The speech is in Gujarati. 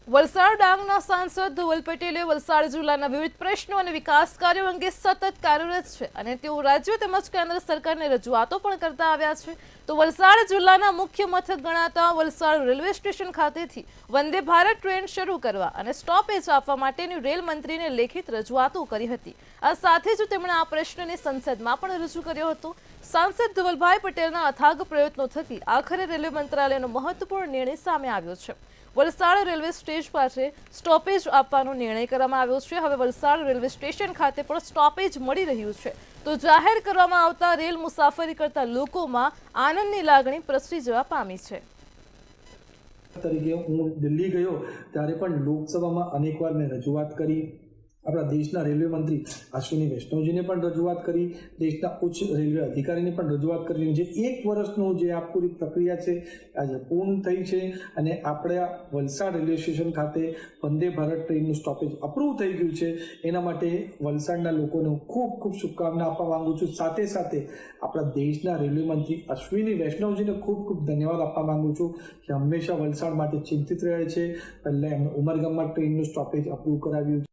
વલસાડ ડાંગના સાંસદ ધવલ પટેલે વલસાડ જિલ્લાના વિવિધ પ્રશ્નો અને વિકાસ કાર્યો અંગે સતત કાર્યરત છે અને તેઓ રાજ્ય તેમજ કેન્દ્ર સરકારને રજૂઆતો પણ કરતા આવ્યા છે. તો વલસાડ જિલ્લાના મુખ્ય મથક ગણાતા વલસાડ રેલવે સ્ટેશન ખાતેથી વંદે ભારત ટ્રેન શરૂ કરવા અને સ્ટોપેજ આપવા માટેની રેલ મંત્રીને લેખિત રજૂઆતો કરી હતી. આ સાથે જ તેમણે આ પ્રશ્નને સંસદમાં પણ રજૂ કર્યો હતો. સાંસદ ધવલભાઈ પટેલના અથાગ પ્રયત્નો થકી આખરે રેલવે મંત્રાલયનો મહત્વપૂર્ણ નિર્ણય સામે આવ્યો છે. વલસાડ રેલવે સ્ટેશન પાસે સ્ટોપેજ આપવાનો નિર્ણય કરવામાં આવ્યો છે. હવે વલસાડ રેલવે સ્ટેશન ખાતે પણ સ્ટોપેજ મળી રહ્યું છે. તો જાહેર કરવામાં આવતા રેલ મુસાફરી કરતા લોકોમાં આનંદની લાગણી પ્રસરી જવા પામી છે. તરીકે હું દિલ્હી ગયો ત્યારે પણ લોકસભામાં અનેકવાર મેં રજૂઆત કરી. આપણા દેશના રેલવે મંત્રી અશ્વિની વૈષ્ણવજીને પણ રજૂઆત કરી, દેશના ઉચ્ચ રેલવે અધિકારીને પણ રજૂઆત કરી. જે 1 વર્ષનું જે આ પૂરી પ્રક્રિયા છે આજે પૂર્ણ થઈ છે અને આપણે વલસાડ રેલવે સ્ટેશન ખાતે વંદે ભારત ટ્રેનનું સ્ટોપેજ અપ્રૂવ થઈ ગયું છે. એના માટે વલસાડના લોકોને હું ખૂબ ખૂબ શુભકામના આપવા માંગુ છું. સાથે સાથે આપણા દેશના રેલવે મંત્રી અશ્વિની વૈષ્ણવજીને ખૂબ ખૂબ ધન્યવાદ આપવા માંગુ છું કે હંમેશા વલસાડ માટે ચિંતિત રહે છે. પહેલાં એમને ઉમરગામમાં ટ્રેનનું સ્ટોપેજ અપ્રૂવ કરાવ્યું,